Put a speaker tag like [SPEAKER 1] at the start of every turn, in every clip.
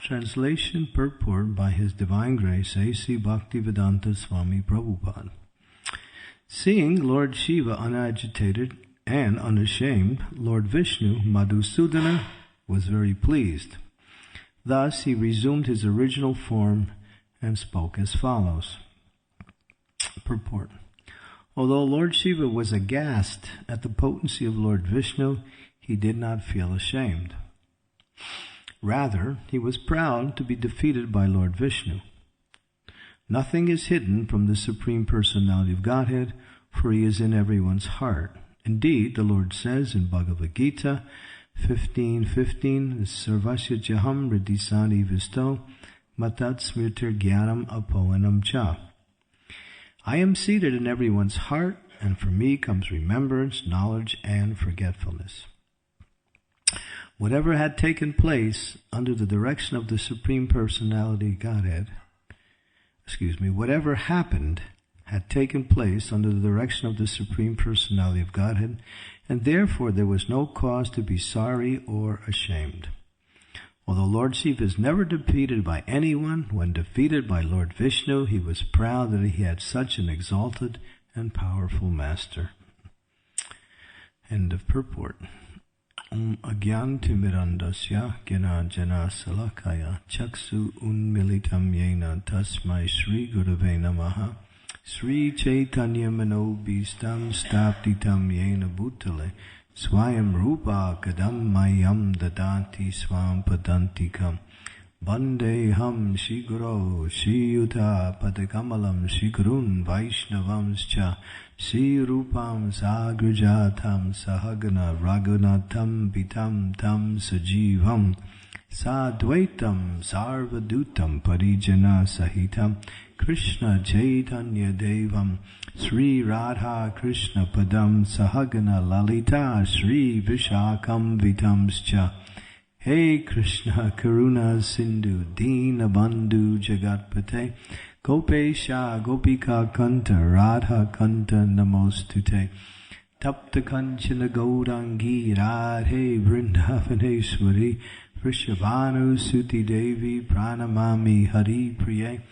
[SPEAKER 1] Translation purport by His Divine Grace A.C. Bhaktivedanta Swami Prabhupada. Seeing Lord Shiva unagitated and unashamed, Lord Vishnu, Madhusudana, was very pleased. Thus he resumed his original form and spoke as follows. Purport. Although Lord Shiva was aghast at the potency of Lord Vishnu, he did not feel ashamed. Rather, he was proud to be defeated by Lord Vishnu. Nothing is hidden from the Supreme Personality of Godhead, for He is in everyone's heart. Indeed, the Lord says in Bhagavad Gita 15:15, Sarvasya Jaham Ridisani Visto Matat Smritir Gyanam Apoanam Cha. I am seated in everyone's heart, and from me comes remembrance, knowledge, and forgetfulness. Whatever had taken place under the direction of the Supreme Personality Godhead, whatever happened had taken place under the direction of the Supreme Personality of Godhead, and therefore there was no cause to be sorry or ashamed. Although Lord Shiva is never defeated by anyone, when defeated by Lord Vishnu, he was proud that he had such an exalted and powerful master. End of purport. Agyantimirandasya Gyananjana Salakaya Chaksu Unmilitam Yena Tasmai Sri Gurave Namaha Sri Chaitanya Manobhistam Staptitam Yena Bhutale Swayam Rupa Kadam Mayam Dadanti Swam Padantikam Bandeham Shri Guru Shri Yuta Padakamalam Shri Gurun Vaishnavamscha Shri Rupam Sagrajatam Sahagana Raghunatham Vitam Tam Sajivam Sadvaitam Sarvadutam Parijana Sahitam Krishna Chaitanya Devam Sri Radha Krishna Padam Sahagana Lalita Sri Vishakam Vitamscha. Hey Krishna Karuna Sindhu Dina Bandhu Jagatpate Gopesha Gopika Kanta Radha Kanta Namostute Tapta Kanchana Gaurangi Radhe Vrindavaneshwari Vrishabhanu Suti Devi Pranamami Hari Priye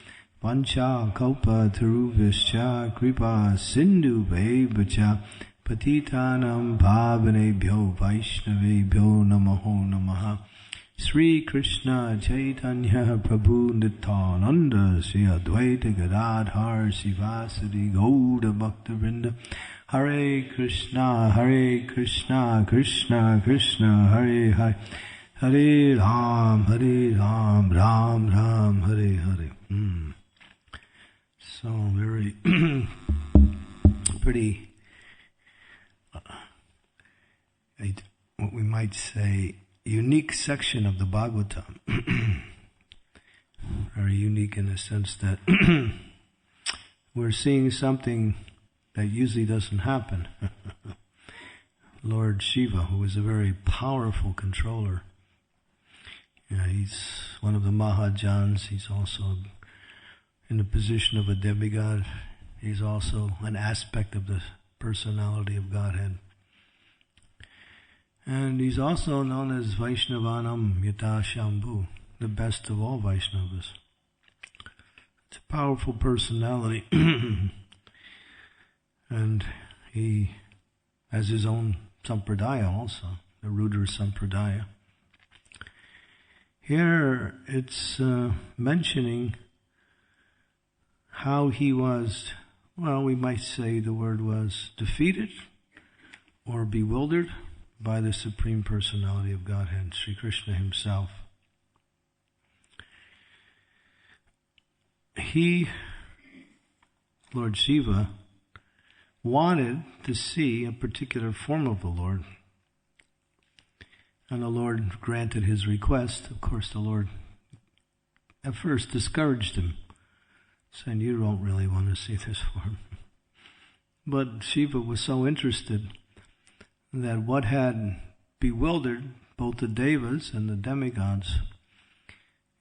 [SPEAKER 1] Vancha Kalpa Taruvascha Kripa Sindhu Vaibhacha Patitanam Bhavanebhyo Vaishnavebhyo Namaho Namaha Sri Krishna Chaitanya Prabhu Nityananda Sri Advaita Gadadhar Sivasadi Gauda Bhaktivinoda Hare Krishna Krishna Krishna Hare Hare Hare Ram Ram Ram Hare Hare. So very pretty, what we might say, unique section of the Bhagavatam. Very unique in the sense that we're seeing something that usually doesn't happen. Lord Shiva, who is a very powerful controller. He's one of the Mahajans. He's also in the position of a demigod. He's also an aspect of the personality of Godhead. And he's also known as Vaishnavanam Yata Shambhu, the best of all Vaishnavas. It's a powerful personality. And he has his own Sampradaya also, the Rudra Sampradaya. Here it's mentioning how he was, well, we might say the word was defeated or bewildered by the Supreme Personality of Godhead, Sri Krishna himself. He, Lord Shiva, wanted to see a particular form of the Lord. And the Lord granted his request. Of course, the Lord at first discouraged him, saying, you don't really want to see this form. But Shiva was so interested that what had bewildered both the devas and the demigods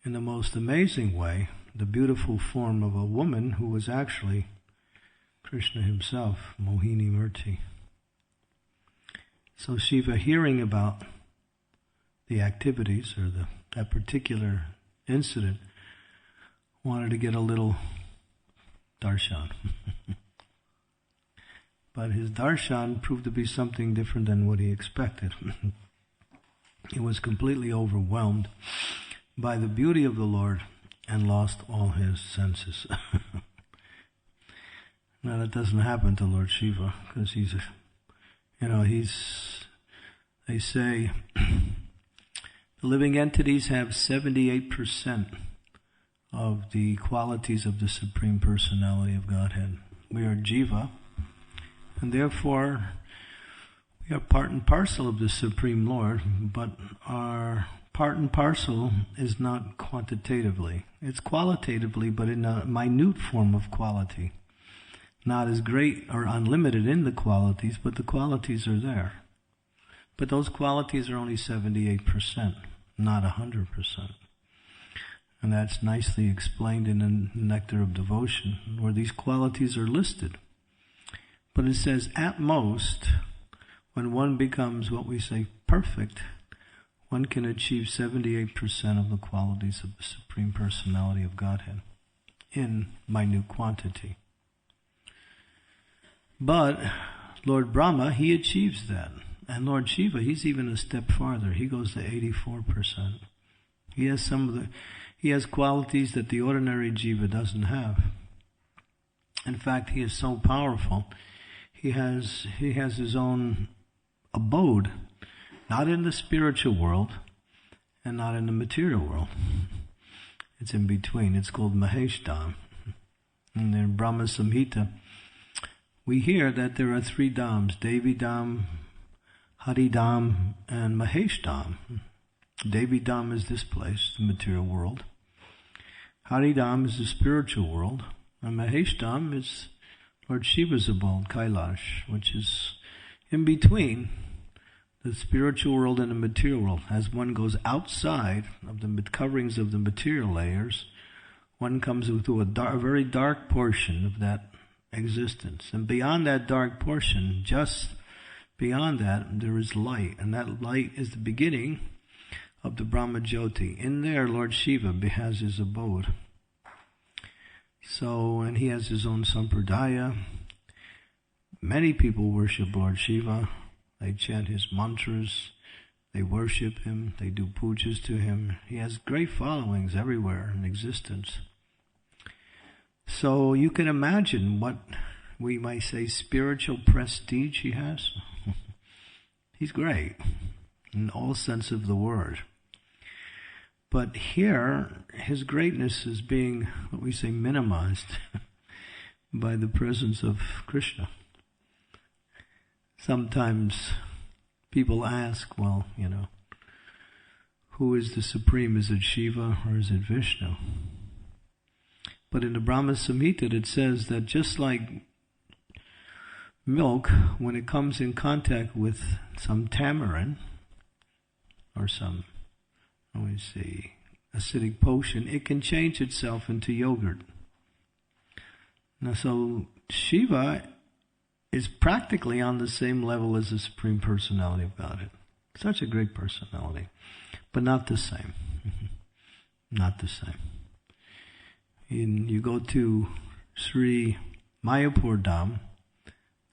[SPEAKER 1] in the most amazing way, the beautiful form of a woman who was actually Krishna himself, Mohini Murti. So Shiva, hearing about the activities or that particular incident, wanted to get a little darshan. But his darshan proved to be something different than what he expected. He was completely overwhelmed by the beauty of the Lord and lost all his senses. Now that doesn't happen to Lord Shiva, because they say the living entities have 78% of the qualities of the Supreme Personality of Godhead. We are Jiva, and therefore we are part and parcel of the Supreme Lord, but our part and parcel is not quantitatively. It's qualitatively, but in a minute form of quality. Not as great or unlimited in the qualities, but the qualities are there. But those qualities are only 78%, not 100%. And that's nicely explained in the Nectar of Devotion, where these qualities are listed. But it says, at most, when one becomes what we say perfect, one can achieve 78% of the qualities of the Supreme Personality of Godhead in minute quantity. But Lord Brahma, he achieves that. And Lord Shiva, he's even a step farther. He goes to 84%. He has qualities that the ordinary Jiva doesn't have. In fact, he is so powerful, he has his own abode, not in the spiritual world and not in the material world. It's in between. It's called Mahesh Dham. And in Brahma Samhita, we hear that there are 3 Dhams: Devi Dham, Hari Dham, and Mahesh Dham. Devi Dham is this place, the material world. Hari Dham is the spiritual world. And Mahesh Dham is Lord Shiva's abode, Kailash, which is in between the spiritual world and the material world. As one goes outside of the coverings of the material layers, one comes into a very dark portion of that existence. And beyond that dark portion, just beyond that, there is light. And that light is the beginning of the Brahma Jyoti. In there, Lord Shiva has his abode. So, and he has his own sampradaya. Many people worship Lord Shiva. They chant his mantras. They worship him. They do pujas to him. He has great followings everywhere in existence. So you can imagine what we might say spiritual prestige he has. He's great in all sense of the word. But here, his greatness is being, what we say, minimized by the presence of Krishna. Sometimes people ask, well, who is the Supreme? Is it Shiva or is it Vishnu? But in the Brahma Samhita it says that just like milk, when it comes in contact with some tamarind or some, acidic potion, it can change itself into yogurt. Now, so Shiva is practically on the same level as the Supreme Personality of Godhead. Such a great personality, but not the same. Not the same. You go to Sri Mayapur Dham,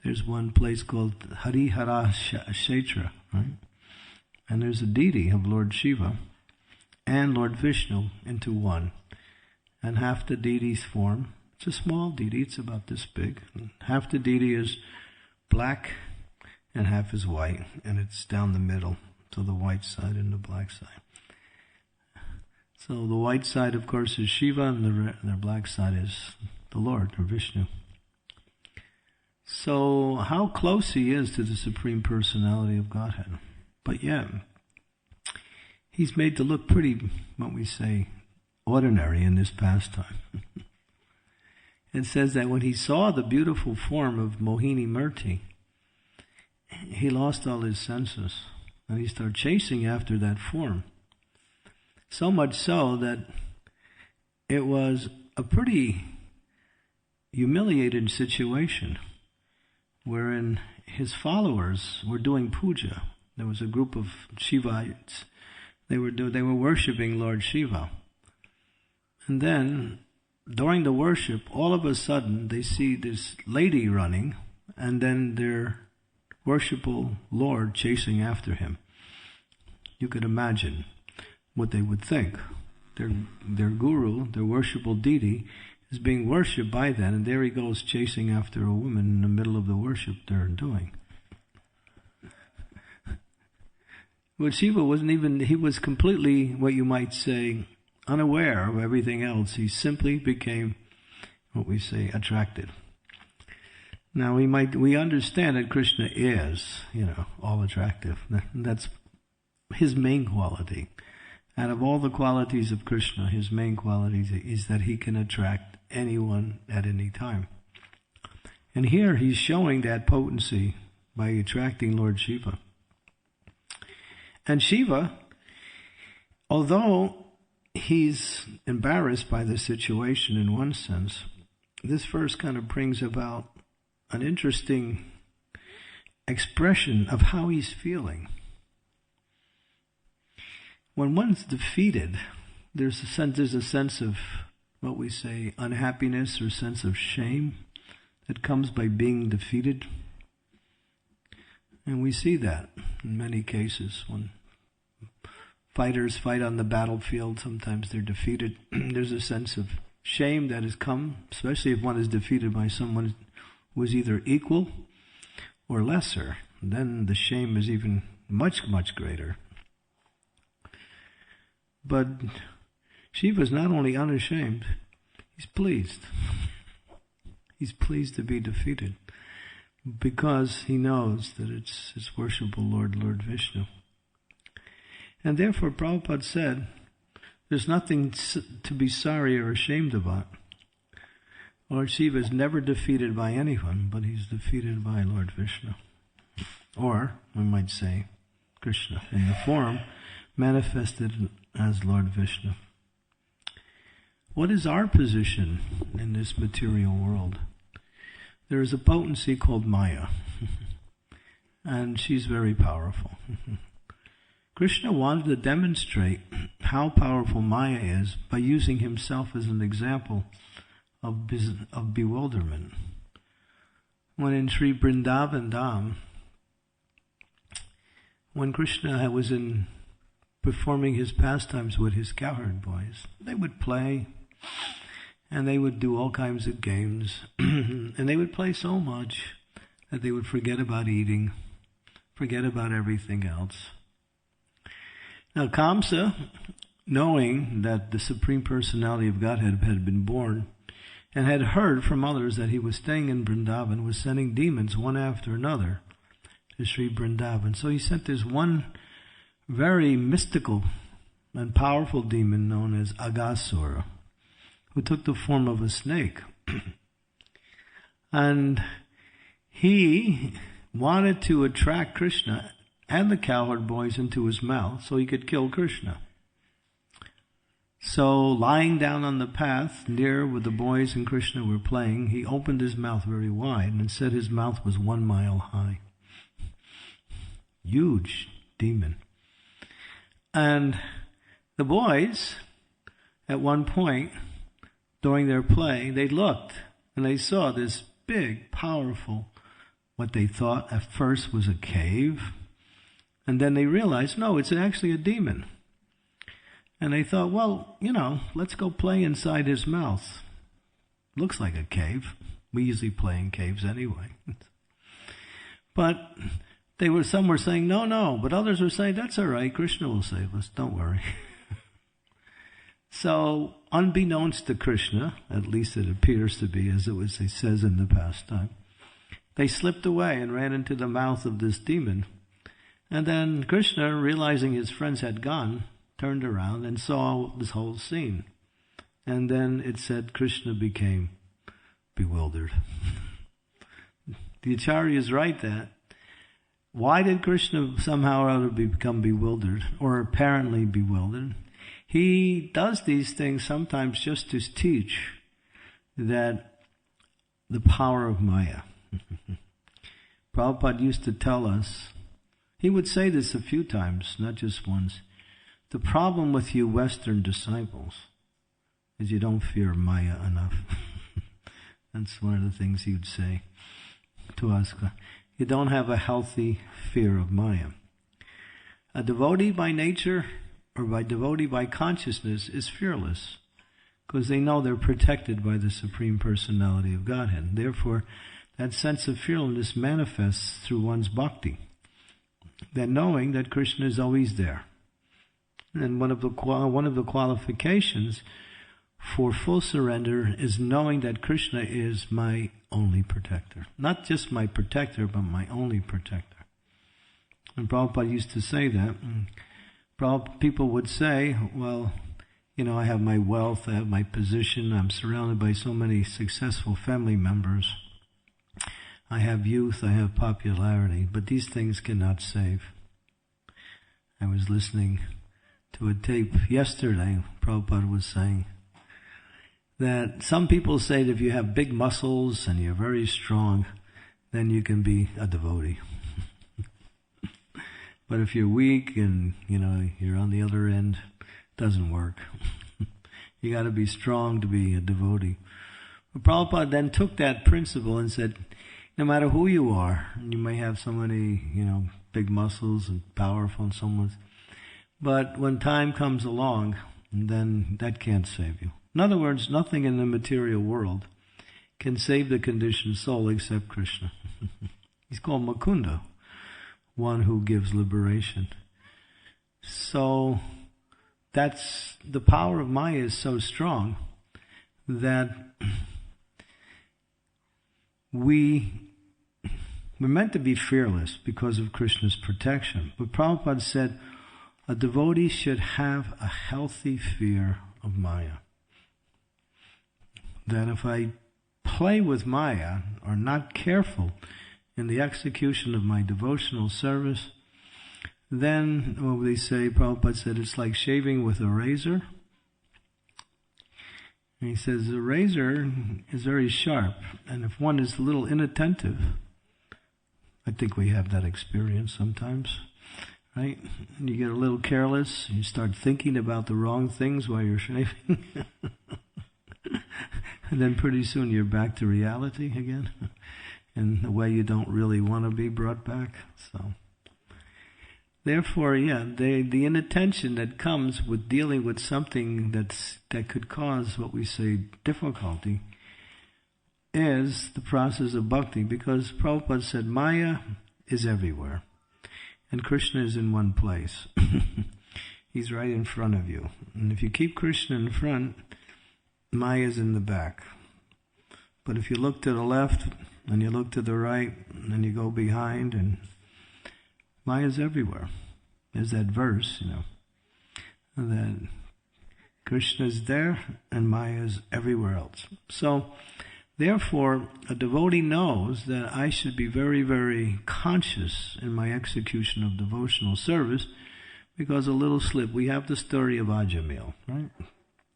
[SPEAKER 1] there's one place called Harihara Kshetra, right? And there's a deity of Lord Shiva and Lord Vishnu into one. And half the deity's form, it's a small deity, it's about this big. And half the deity is black and half is white, and it's down the middle, so the white side and the black side. So the white side, of course, is Shiva, and the black side is the Lord, or Vishnu. So how close he is to the Supreme Personality of Godhead. But yet, he's made to look pretty, what we say, ordinary in this pastime. It says that when he saw the beautiful form of Mohini Murti, he lost all his senses, and he started chasing after that form. So much so that it was a pretty humiliated situation, wherein his followers were doing puja. There was a group of Shivites. They were worshipping Lord Shiva. And then, during the worship, all of a sudden, they see this lady running, and then their worshipful Lord chasing after him. You could imagine what they would think. Their guru, their worshipful deity, is being worshipped by them, and there he goes chasing after a woman in the middle of the worship they're doing. But Shiva wasn't even, he was completely, what you might say, unaware of everything else. He simply became, what we say, attracted. Now we understand that Krishna is, all attractive. That's his main quality. Out of all the qualities of Krishna, his main quality is that he can attract anyone at any time. And here he's showing that potency by attracting Lord Shiva. And Shiva, although he's embarrassed by the situation in one sense, this verse kind of brings about an interesting expression of how he's feeling. When one's defeated, there's a sense of, what we say, unhappiness or sense of shame that comes by being defeated. And we see that in many cases. When fighters fight on the battlefield, sometimes they're defeated. There's a sense of shame that has come, especially if one is defeated by someone who is either equal or lesser. Then the shame is even much, much greater. But Shiva's not only unashamed, he's pleased. He's pleased to be defeated because he knows that it's his worshipful Lord Vishnu. And therefore Prabhupada said, there's nothing to be sorry or ashamed about. Lord Shiva is never defeated by anyone, but he's defeated by Lord Vishnu. Or, we might say, Krishna, in the form manifested as Lord Vishnu. What is our position in this material world? There is a potency called Maya, and she's very powerful. Krishna wanted to demonstrate how powerful Maya is by using himself as an example of bewilderment. When in Sri Vrindavan Dham, when Krishna was performing his pastimes with his cowherd boys, they would play, and they would do all kinds of games, and they would play so much that they would forget about eating, forget about everything else. Now Kamsa, knowing that the Supreme Personality of Godhead had been born, and had heard from others that he was staying in Vrindavan, was sending demons one after another to Sri Vrindavan. So he sent this one very mystical and powerful demon known as Aghasura, who took the form of a snake. And he wanted to attract Krishna and the cowherd boys into his mouth so he could kill Krishna. So, lying down on the path near where the boys and Krishna were playing, he opened his mouth very wide and said his mouth was 1 mile high. Huge demon. And the boys, at one point, during their play, they looked and they saw this big, powerful, what they thought at first was a cave. And then they realized, no, it's actually a demon. And they thought, well, let's go play inside his mouth. Looks like a cave. We usually play in caves anyway. But some were saying, no. But others were saying, that's all right. Krishna will save us. Don't worry. So, unbeknownst to Krishna, at least it appears to be, as it says in the pastime, they slipped away and ran into the mouth of this demon. And then Krishna, realizing his friends had gone, turned around and saw this whole scene. And then it said Krishna became bewildered. The Acharya is right that why did Krishna somehow or other become bewildered, or apparently bewildered? He does these things sometimes just to teach that the power of Maya. Prabhupada used to tell us, he would say this a few times, not just once, the problem with you Western disciples is you don't fear Maya enough. That's one of the things he would say to us. You don't have a healthy fear of Maya. A devotee by nature, or by devotee by consciousness, is fearless, because they know they're protected by the Supreme Personality of Godhead. Therefore, that sense of fearlessness manifests through one's bhakti. That knowing that Krishna is always there. And one of the qualifications for full surrender is knowing that Krishna is my only protector. Not just my protector, but my only protector. And Prabhupada used to say that. People would say, well, I have my wealth, I have my position, I'm surrounded by so many successful family members. I have youth, I have popularity, but these things cannot save. I was listening to a tape yesterday. Prabhupada was saying that some people say that if you have big muscles and you're very strong, then you can be a devotee. But if you're weak and, you're on the other end, it doesn't work. You got to be strong to be a devotee. But Prabhupada then took that principle and said, no matter who you are, you may have so many, big muscles and powerful and so much, but when time comes along, then that can't save you. In other words, nothing in the material world can save the conditioned soul except Krishna. He's called Mukunda, one who gives liberation. So that's the power of Maya is so strong that we're meant to be fearless because of Krishna's protection. But Prabhupada said a devotee should have a healthy fear of Maya. That if I play with Maya or not careful in the execution of my devotional service, then, what they say, Prabhupada said, it's like shaving with a razor. And he says the razor is very sharp, and if one is a little inattentive, I think we have that experience sometimes, right? You get a little careless, you start thinking about the wrong things while you're shaving, and then pretty soon you're back to reality again, in a way you don't really want to be brought back. So, therefore, the inattention that comes with dealing with something that could cause what we say difficulty is the process of bhakti, because Prabhupada said Maya is everywhere and Krishna is in one place. He's right in front of you. And if you keep Krishna in front, Maya is in the back. But if you look to the left and you look to the right and you go behind, and Maya is everywhere. There's that verse, that Krishna is there and Maya is everywhere else. So, therefore, a devotee knows that I should be very, very conscious in my execution of devotional service, because a little slip. We have the story of Ajamil, right?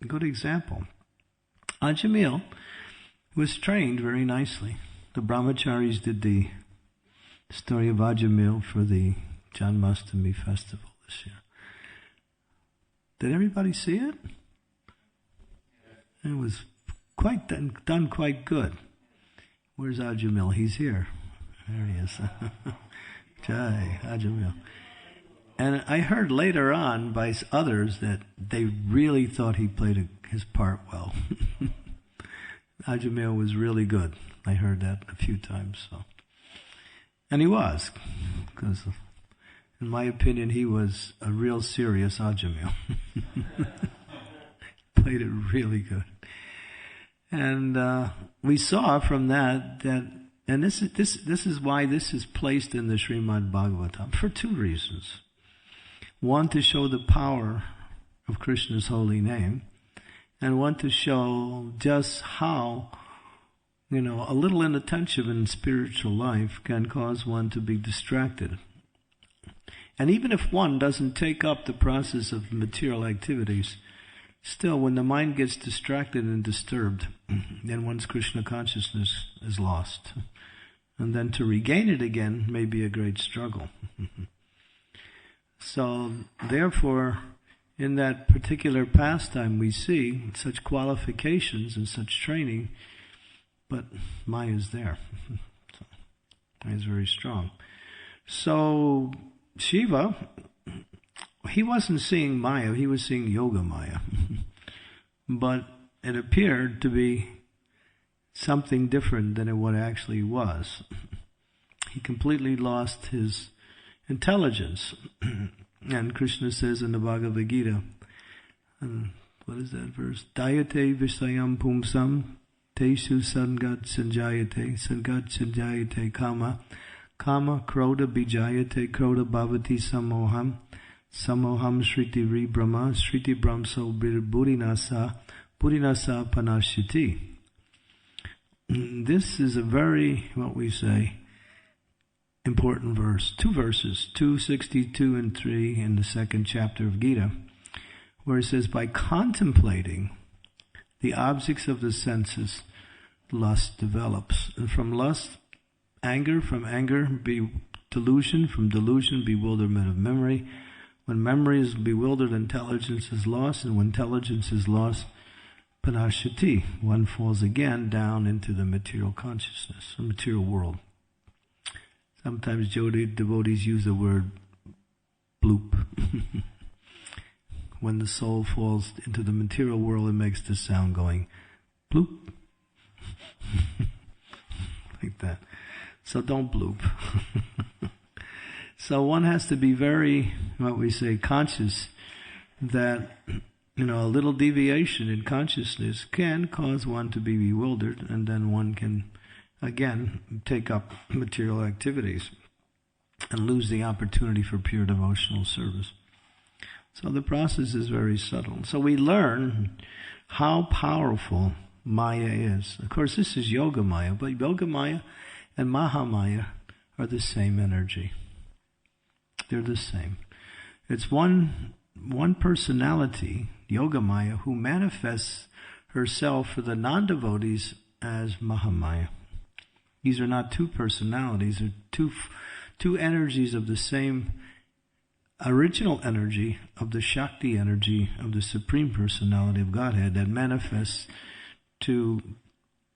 [SPEAKER 1] A good example. Ajamil was trained very nicely. The brahmacharis did the story of Ajamil for the Janmashtami festival this year. Did everybody see it? It was quite done quite good. Where's Ajamil? He's here. There he is. Jai, Ajamil. And I heard later on by others that they really thought he played his part well. Ajamil was really good. I heard that a few times. So. And he was, because in my opinion he was a real serious Ajamil. Played it really good. And we saw from that, and this is why this is placed in the Srimad Bhagavatam, for two reasons. One, to show the power of Krishna's holy name, and one, to show just how, a little inattention in spiritual life can cause one to be distracted. And even if one doesn't take up the process of material activities, still, when the mind gets distracted and disturbed, then one's Krishna consciousness is lost. And then to regain it again may be a great struggle. So, therefore, in that particular pastime we see such qualifications and such training, but Maya is there. So, Maya is very strong. So Shiva, he wasn't seeing Maya, he was seeing Yoga Maya. But it appeared to be something different than what it actually was. He completely lost his intelligence. And Krishna says in the Bhagavad Gita, what is that verse? Dayate visayam pumsam teshu sangat sanjayate kama krodha bijayate krodha bhavati samoham shriti brahma shriti brahmso buddhinasa panashiti. This is a very, what we say, important verse. 2 verses, 262 and 3 in the 2nd chapter of Gita, where it says, by contemplating the objects of the senses, lust develops. And from lust, anger, from anger, delusion, from delusion, bewilderment of memory. When memory is bewildered, intelligence is lost, and when intelligence is lost, panashati, one falls again down into the material consciousness, the material world. Sometimes devotees use the word bloop. When the soul falls into the material world, it makes the sound going bloop. Like that. So don't bloop. So one has to be very, what we say, conscious that, a little deviation in consciousness can cause one to be bewildered, and then one can, again, take up material activities and lose the opportunity for pure devotional service. So the process is very subtle. So we learn how powerful Maya is. Of course, this is Yoga Maya, but Yoga Maya and Mahamaya are the same energy. They're the same. It's one personality, Yoga Maya, who manifests herself for the non-devotees as Mahamaya. These are not 2 personalities, they're two energies of the same original energy of the Shakti energy of the Supreme Personality of Godhead that manifests to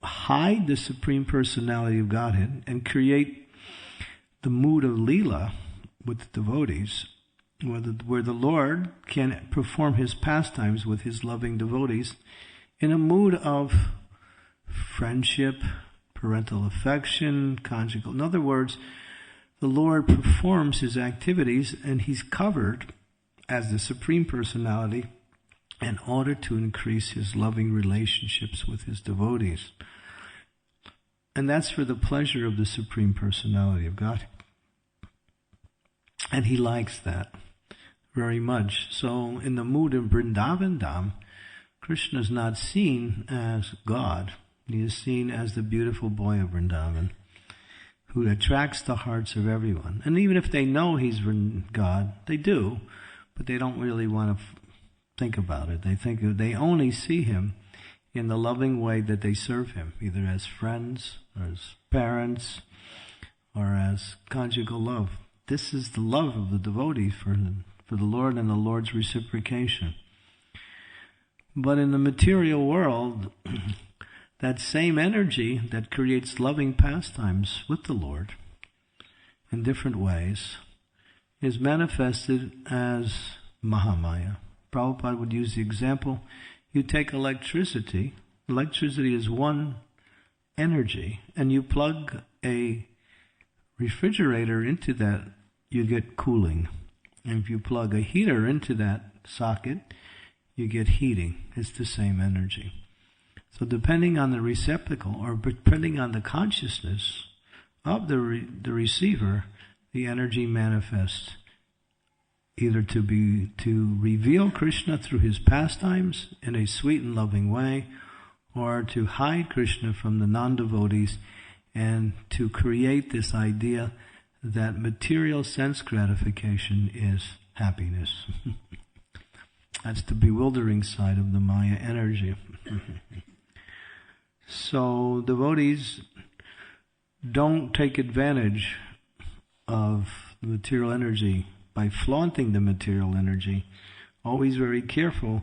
[SPEAKER 1] hide the Supreme Personality of Godhead and create the mood of Leela with the devotees, where the Lord can perform his pastimes with his loving devotees in a mood of friendship, parental affection, conjugal. In other words, the Lord performs his activities and he's covered as the Supreme Personality in order to increase his loving relationships with his devotees. And that's for the pleasure of the Supreme Personality of God. And he likes that very much. So in the mood of Vrindavan Dham, Krishna is not seen as God. He is seen as the beautiful boy of Vrindavan, who attracts the hearts of everyone. And even if they know he's God, they do, but they don't really want to think about it. They only see him in the loving way that they serve him, either as friends, or as parents, or as conjugal love. This is the love of the devotee for the Lord and the Lord's reciprocation. But in the material world, that same energy that creates loving pastimes with the Lord in different ways is manifested as Mahamaya. Prabhupada would use the example, you take electricity. Electricity is one energy, and you plug a refrigerator into that, you get cooling. And if you plug a heater into that socket, you get heating. It's the same energy. So depending on the receptacle, or depending on the consciousness of the receiver, the energy manifests either to reveal Krishna through his pastimes in a sweet and loving way, or to hide Krishna from the non-devotees and to create this idea that material sense gratification is happiness. That's the bewildering side of the Maya energy. So devotees don't take advantage of the material energy by flaunting the material energy always very careful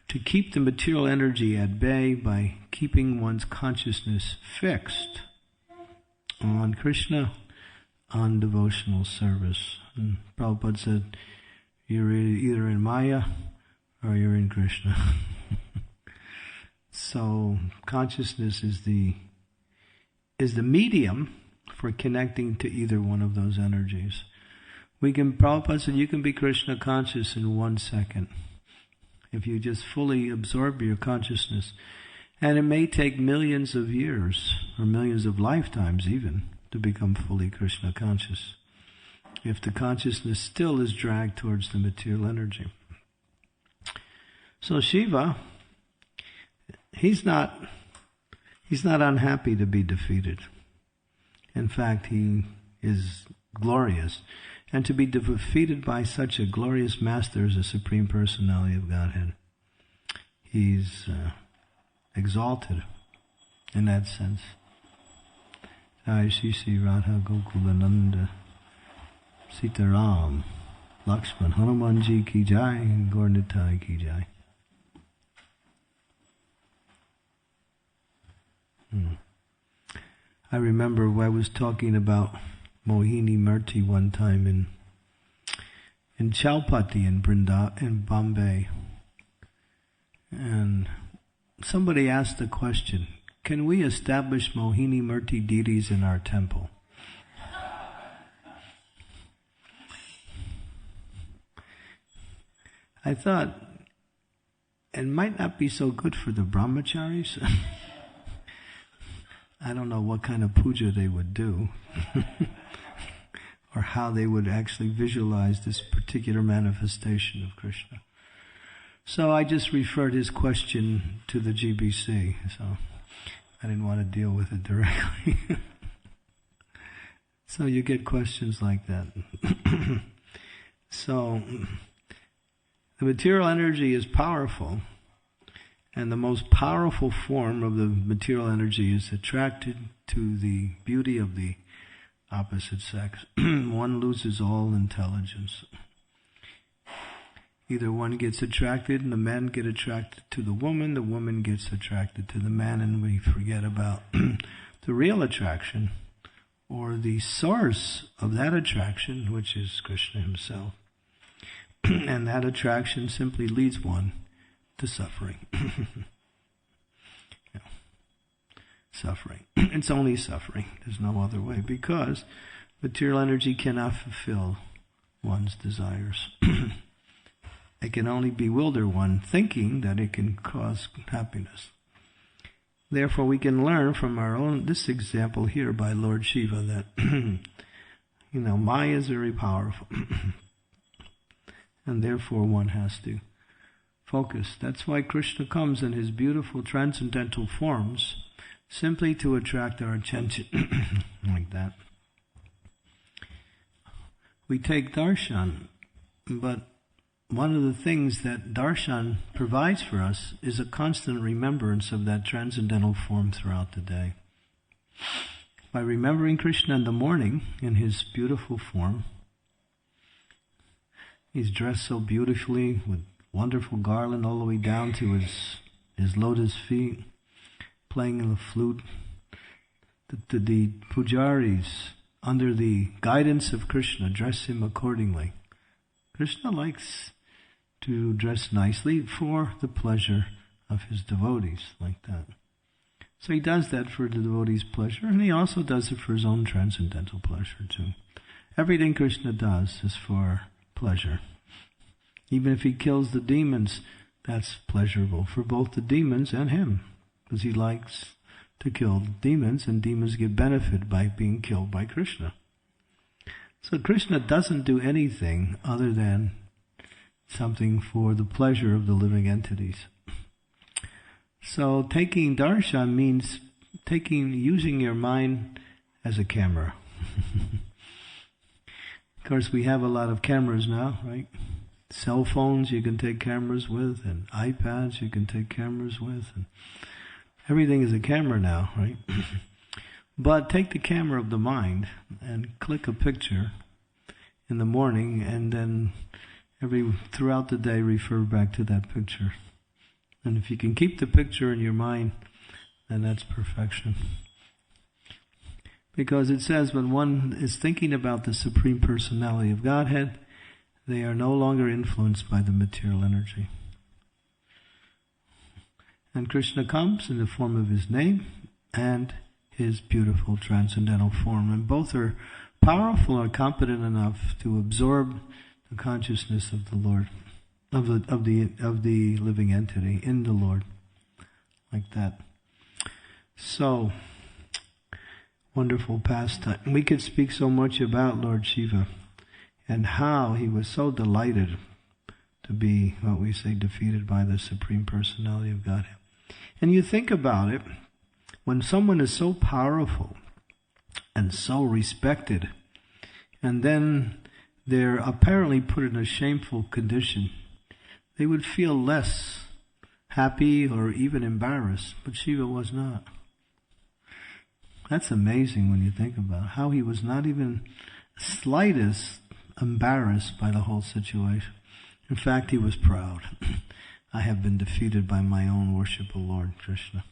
[SPEAKER 1] to keep the material energy at bay by keeping one's consciousness fixed on Krishna, on devotional service. And Prabhupada said, you're either in Maya or you're in Krishna. So consciousness is the medium for connecting to either one of those energies. Prabhupada said you can be Krishna conscious in 1 second if you just fully absorb your consciousness. And it may take millions of years or millions of lifetimes even to become fully Krishna conscious if the consciousness still is dragged towards the material energy. So Shiva, he's not unhappy to be defeated. In fact, he is glorious. And to be defeated by such a glorious master as the Supreme Personality of Godhead, he's exalted in that sense. Jai Shri Shri Radha Gokulananda Sitaram Lakshman Hanumanji ki jai, Gaur Nitai ki jai. I remember I was talking about Mohini Murti one time in Chowpatty in Bombay, and somebody asked the question, can we establish Mohini Murti deities in our temple? I thought it might not be so good for the brahmacharis. I don't know what kind of puja they would do or how they would actually visualize this particular manifestation of Krishna. So I just referred his question to the GBC, so I didn't want to deal with it directly. So you get questions like that. So the material energy is powerful, and the most powerful form of the material energy is attracted to the beauty of the opposite sex. One loses all intelligence. Either one gets attracted and the men get attracted to the woman gets attracted to the man, and we forget about the real attraction or the source of that attraction, which is Krishna himself. And that attraction simply leads one to suffering. Yeah. Suffering. It's only suffering. There's no other way, because material energy cannot fulfill one's desires. It can only bewilder one, thinking that it can cause happiness. Therefore, we can learn from this example here by Lord Shiva that, Maya is very powerful. And therefore one has to focus. That's why Krishna comes in his beautiful transcendental forms, simply to attract our attention. Like that. We take darshan, but one of the things that darshan provides for us is a constant remembrance of that transcendental form throughout the day. By remembering Krishna in the morning in his beautiful form, he's dressed so beautifully with wonderful garland all the way down to his lotus feet, playing the flute. The pujaris, under the guidance of Krishna, dress him accordingly. Krishna likes to dress nicely for the pleasure of his devotees, like that. So he does that for the devotees' pleasure, and he also does it for his own transcendental pleasure too. Everything Krishna does is for pleasure. Even if he kills the demons, that's pleasurable for both the demons and him, because he likes to kill demons, and demons get benefit by being killed by Krishna. So Krishna doesn't do anything other than something for the pleasure of the living entities. So taking darshan means using your mind as a camera. Of course, we have a lot of cameras now, right? Cell phones you can take cameras with, and iPads you can take cameras with, and everything is a camera now, right? But take the camera of the mind and click a picture in the morning, and then throughout the day, refer back to that picture. And if you can keep the picture in your mind, then that's perfection. Because it says when one is thinking about the Supreme Personality of Godhead, they are no longer influenced by the material energy. And Krishna comes in the form of his name and his beautiful transcendental form. And both are powerful or competent enough to absorb the consciousness of the Lord, of the living entity in the Lord, like that. So, wonderful pastime. We could speak so much about Lord Shiva and how he was so delighted to be, what we say, defeated by the Supreme Personality of Godhead. And you think about it, when someone is so powerful and so respected, and then they're apparently put in a shameful condition, they would feel less happy or even embarrassed, but Shiva was not. That's amazing when you think about it, how he was not even slightest embarrassed by the whole situation. In fact, he was proud. I have been defeated by my own worshipful Lord Krishna.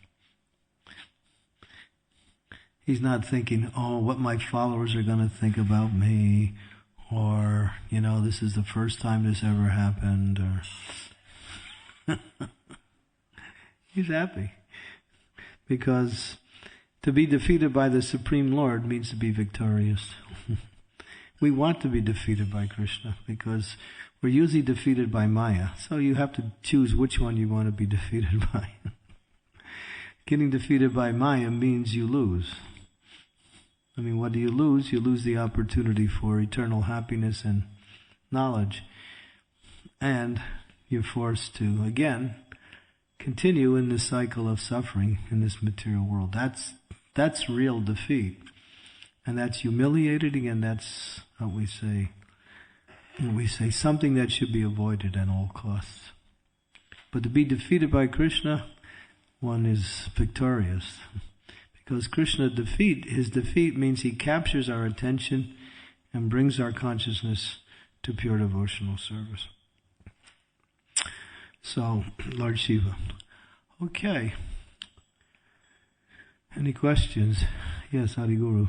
[SPEAKER 1] He's not thinking, oh, what my followers are going to think about me, or, this is the first time this ever happened, or... He's happy. Because to be defeated by the Supreme Lord means to be victorious. We want to be defeated by Krishna because we're usually defeated by Maya. So you have to choose which one you want to be defeated by. Getting defeated by Maya means you lose. I mean, what do you lose? You lose the opportunity for eternal happiness and knowledge. And you're forced to, again, continue in this cycle of suffering in this material world. That's real defeat. And that's humiliating, and that's what we say something that should be avoided at all costs. But to be defeated by Krishna, one is victorious. Because his defeat means he captures our attention and brings our consciousness to pure devotional service. So, Lord Shiva. Okay. Any questions? Yes, Hari Guru.